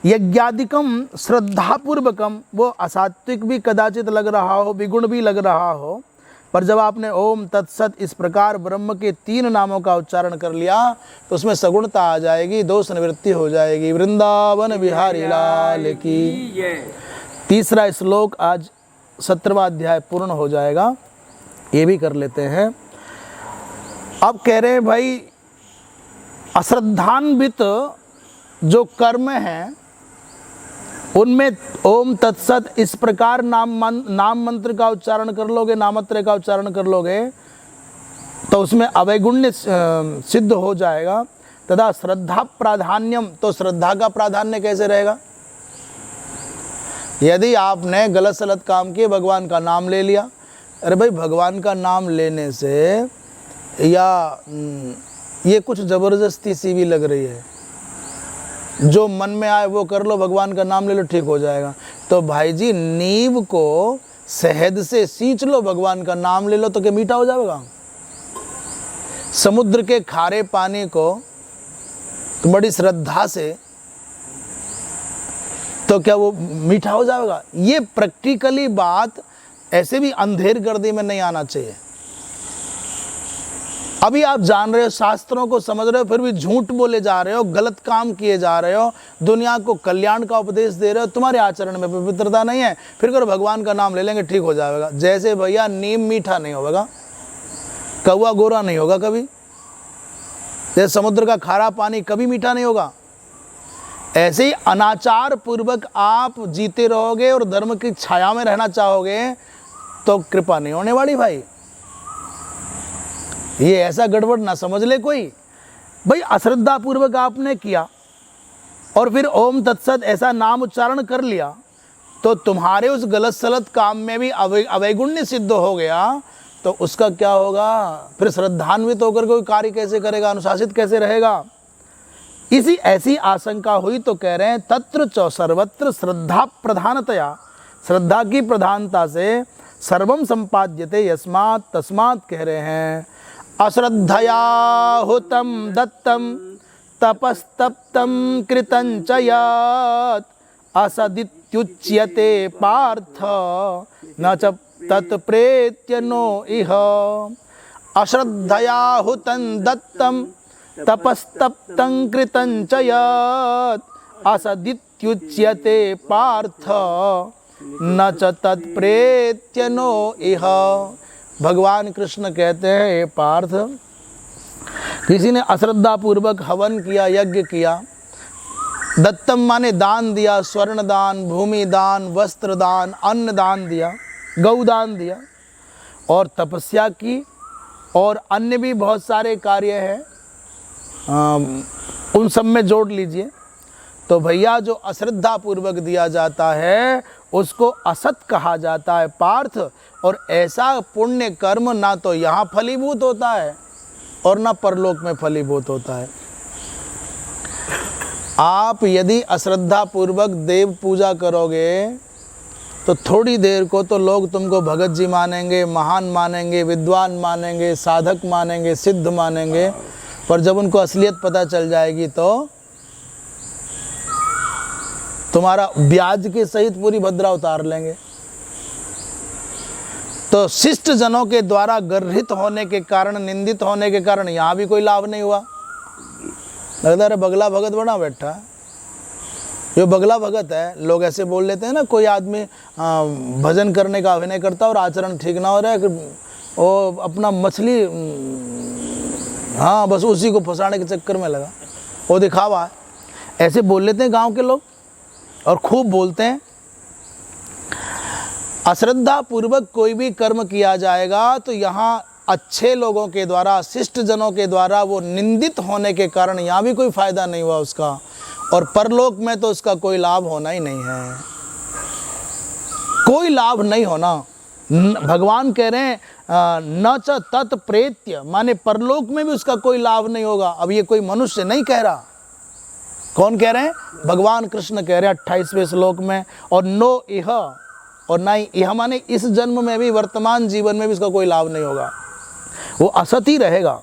यज्ञादिकम श्रद्धापूर्वकम, वो असात्विक भी कदाचित लग रहा हो, विगुण भी लग रहा हो, पर जब आपने ओम तत्सत इस प्रकार ब्रह्म के 3 नामों का उच्चारण कर लिया तो उसमें सगुणता आ जाएगी, दोष निवृत्ति हो जाएगी। वृंदावन बिहारी लाल की। जय। तीसरा श्लोक आज 17वां अध्याय पूर्ण हो जाएगा, ये भी कर लेते हैं। अब कह रहे हैं भाई अश्रद्धान्वित जो कर्म हैं उनमें ओम तत्सत इस प्रकार नाम मंत्र का उच्चारण कर लोगे, नामत्रय का उच्चारण कर लोगे तो उसमें अवैगुण्य सिद्ध हो जाएगा। तथा श्रद्धा प्राधान्यम, तो श्रद्धा का प्राधान्य कैसे रहेगा? यदि आपने गलत सलत काम किए, भगवान का नाम ले लिया, अरे भाई भगवान का नाम लेने से या ये कुछ ज़बरदस्ती सी भी लग रही है, जो मन में आए वो कर लो, भगवान का नाम ले लो ठीक हो जाएगा। तो भाई जी नींव को शहद से सींच लो, भगवान का नाम ले लो तो क्या मीठा हो जाएगा? समुद्र के खारे पानी को तो बड़ी श्रद्धा से तो क्या वो मीठा हो जाएगा? ये प्रैक्टिकली बात ऐसे भी अंधेर गर्दी में नहीं आना चाहिए। अभी आप जान रहे हो, शास्त्रों को समझ रहे हो, फिर भी झूठ बोले जा रहे हो, गलत काम किए जा रहे हो, दुनिया को कल्याण का उपदेश दे रहे हो, तुम्हारे आचरण में पवित्रता नहीं है, फिर करो भगवान का नाम ले लेंगे ठीक हो जाएगा। जैसे भैया नीम मीठा नहीं होगा, कौवा गोरा नहीं होगा कभी, जैसे समुद्र का खारा पानी कभी मीठा नहीं होगा, ऐसे ही अनाचार पूर्वक आप जीते रहोगे और धर्म की छाया में रहना चाहोगे तो कृपा नहीं होने वाली भाई। ये ऐसा गड़बड़ ना समझ ले कोई। भाई अश्रद्धा पूर्वक आपने किया और फिर ओम तत्सत ऐसा नाम उच्चारण कर लिया तो तुम्हारे उस गलत सलत काम में भी अवैगुण्य सिद्ध हो गया, तो उसका क्या होगा? फिर श्रद्धान्वित होकर कोई कार्य कैसे करेगा, अनुशासित कैसे रहेगा? इसी ऐसी आशंका हुई तो कह रहे हैं तत्र च सर्वत्र श्रद्धा प्रधानतया, श्रद्धा की प्रधानता से सर्वम संपाद्यते यस्मात्, तस्मात् कह रहे हैं अश्रद्धया हुतम दत्तम तपस्तप्तम कृतं च यत् असदित्युच्यते पार्थ न च तत्प्रेत्य नो इह। अश्रद्धया हुतं दत्तम तपस्तप्तं कृतं च यत् असदित्युच्यते पार्थ न च तत्प्रेत्य नो इह। भगवान कृष्ण कहते हैं हे पार्थ, किसी ने अश्रद्धा पूर्वक हवन किया, यज्ञ किया, दत्तम माने दान दिया, स्वर्ण दान, भूमि दान, वस्त्र दान, अन्न दान दिया, गौदान दिया और तपस्या की और अन्य भी बहुत सारे कार्य हैं, उन सब में जोड़ लीजिए, तो भैया जो अश्रद्धा पूर्वक दिया जाता है उसको असत कहा जाता है पार्थ। और ऐसा पुण्य कर्म ना तो यहाँ फलीभूत होता है और ना परलोक में फलीभूत होता है। आप यदि अश्रद्धा पूर्वक देव पूजा करोगे तो थोड़ी देर को तो लोग तुमको भगत जी मानेंगे, महान मानेंगे, विद्वान मानेंगे, साधक मानेंगे, सिद्ध मानेंगे, पर जब उनको असलियत पता चल जाएगी तो तुम्हारा ब्याज के सहित पूरी भद्रा उतार लेंगे। तो शिष्ट जनों के द्वारा गर्हित होने के कारण, निंदित होने के कारण यहाँ भी कोई लाभ नहीं हुआ। लगता है बगला भगत बना बैठा है। जो बगला भगत है, लोग ऐसे बोल लेते हैं ना, कोई आदमी भजन करने का अभिनय करता और आचरण ठीक ना हो रहा है, वो अपना मछली हाँ बस उसी को फंसाने के चक्कर में लगा, वो दिखावा है, ऐसे बोल लेते हैं गांव के लोग और खूब बोलते हैं। अश्रद्धा पूर्वक कोई भी कर्म किया जाएगा तो यहाँ अच्छे लोगों के द्वारा, शिष्ट जनों के द्वारा वो निंदित होने के कारण यहाँ भी कोई फायदा नहीं हुआ उसका, और परलोक में तो उसका कोई लाभ होना ही नहीं है, कोई लाभ नहीं होना। भगवान कह रहे हैं न च तत्प्रेत्य, माने परलोक में भी उसका कोई लाभ नहीं होगा। अब ये कोई मनुष्य नहीं कह रहा, कौन कह रहे हैं? भगवान कृष्ण कह रहे हैं 28वें श्लोक में। और नो इह, और ना ही यह माने इस जन्म में भी, वर्तमान जीवन में भी इसका कोई लाभ नहीं होगा, वो असत ही रहेगा।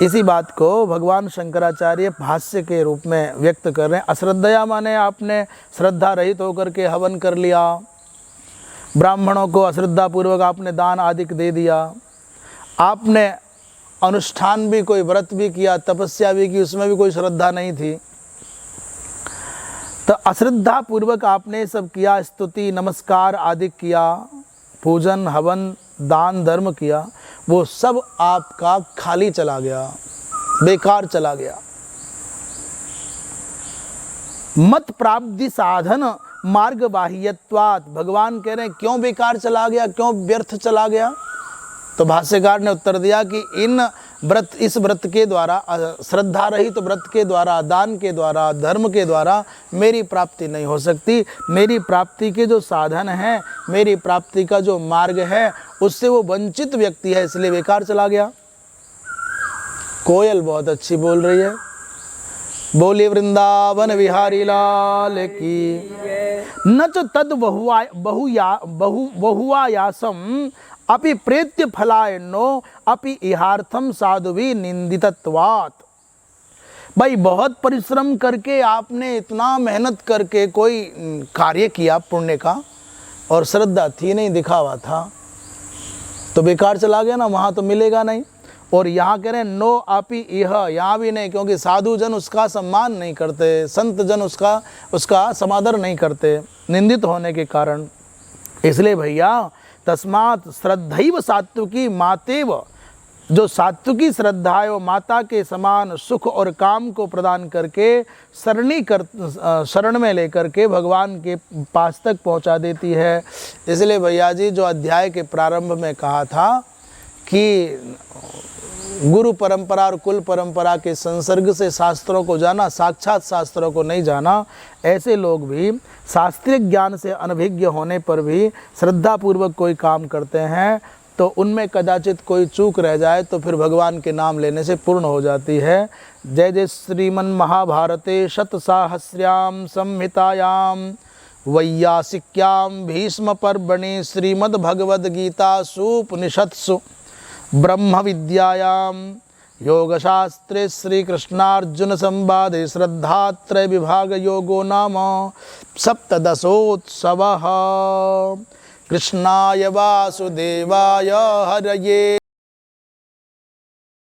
इसी बात को भगवान शंकराचार्य भाष्य के रूप में व्यक्त कर रहे हैं। अश्रद्धया माने आपने श्रद्धा रहित होकर के हवन कर लिया, ब्राह्मणों को अश्रद्धा पूर्वक आपने दान आदि दे दिया, आपने अनुष्ठान भी, कोई व्रत भी किया, तपस्या भी की, उसमें भी कोई श्रद्धा नहीं थी, तो अश्रद्धा पूर्वक आपने सब किया, स्तुति नमस्कार आदि किया, पूजन हवन दान धर्म किया, वो सब आपका खाली चला गया, बेकार चला गया। मत प्राप्ति साधन मार्ग बाह्यत्वात्, भगवान कह रहे हैं क्यों बेकार चला गया, क्यों व्यर्थ चला गया? तो भाष्यकार ने उत्तर दिया कि इस व्रत के द्वारा, श्रद्धा रहित व्रत के द्वारा, दान के द्वारा, धर्म के द्वारा मेरी प्राप्ति नहीं हो सकती। मेरी प्राप्ति के जो साधन हैं, मेरी प्राप्ति का जो मार्ग है, उससे वो वंचित व्यक्ति है, इसलिए बेकार चला गया। कोयल बहुत अच्छी बोल रही है, बोली वृंदावन बिहारी लाल की। न च तद बहुआयासम अपि प्रेत्य फलायनो अपि इहार्थम साधुवी निंदितत्वात्। भाई बहुत परिश्रम करके आपने इतना मेहनत करके कोई कार्य किया पुण्य का, और श्रद्धा थी नहीं, दिखावा था, तो बेकार चला गया ना, वहाँ तो मिलेगा नहीं। और यहाँ कह रहे हैं नो अपि इह, यहाँ भी नहीं, क्योंकि साधु जन उसका सम्मान नहीं करते, संत जन उसका समादर नहीं करते, निंदित होने के कारण। इसलिए भैया तस्मात् श्रद्धैव सात्विकी मातेव, जो सात्विकी श्रद्धा है वो माता के समान सुख और काम को प्रदान करके शरण में लेकर के भगवान के पास तक पहुंचा देती है। इसलिए भैया जी जो अध्याय के प्रारंभ में कहा था कि गुरु परंपरा और कुल परंपरा के संसर्ग से शास्त्रों को जाना, साक्षात शास्त्रों को नहीं जाना, ऐसे लोग भी शास्त्रीय ज्ञान से अनभिज्ञ होने पर भी श्रद्धापूर्वक कोई काम करते हैं, तो उनमें कदाचित कोई चूक रह जाए तो फिर भगवान के नाम लेने से पूर्ण हो जाती है। जय जय श्रीमन् महाभारते शतसाहस्र्यां संहितायां वैयासिक्यां भीष्म पर्वणि श्रीमद्भगवद्गीतासु उपनिषत्सु ब्रह्म विद्यायां योगशास्त्रे श्रीकृष्णार्जुन संवादे श्रद्धात्रय विभाग योगो नाम सप्तदशोत्सवः। कृष्णाय वासुदेवाय हरये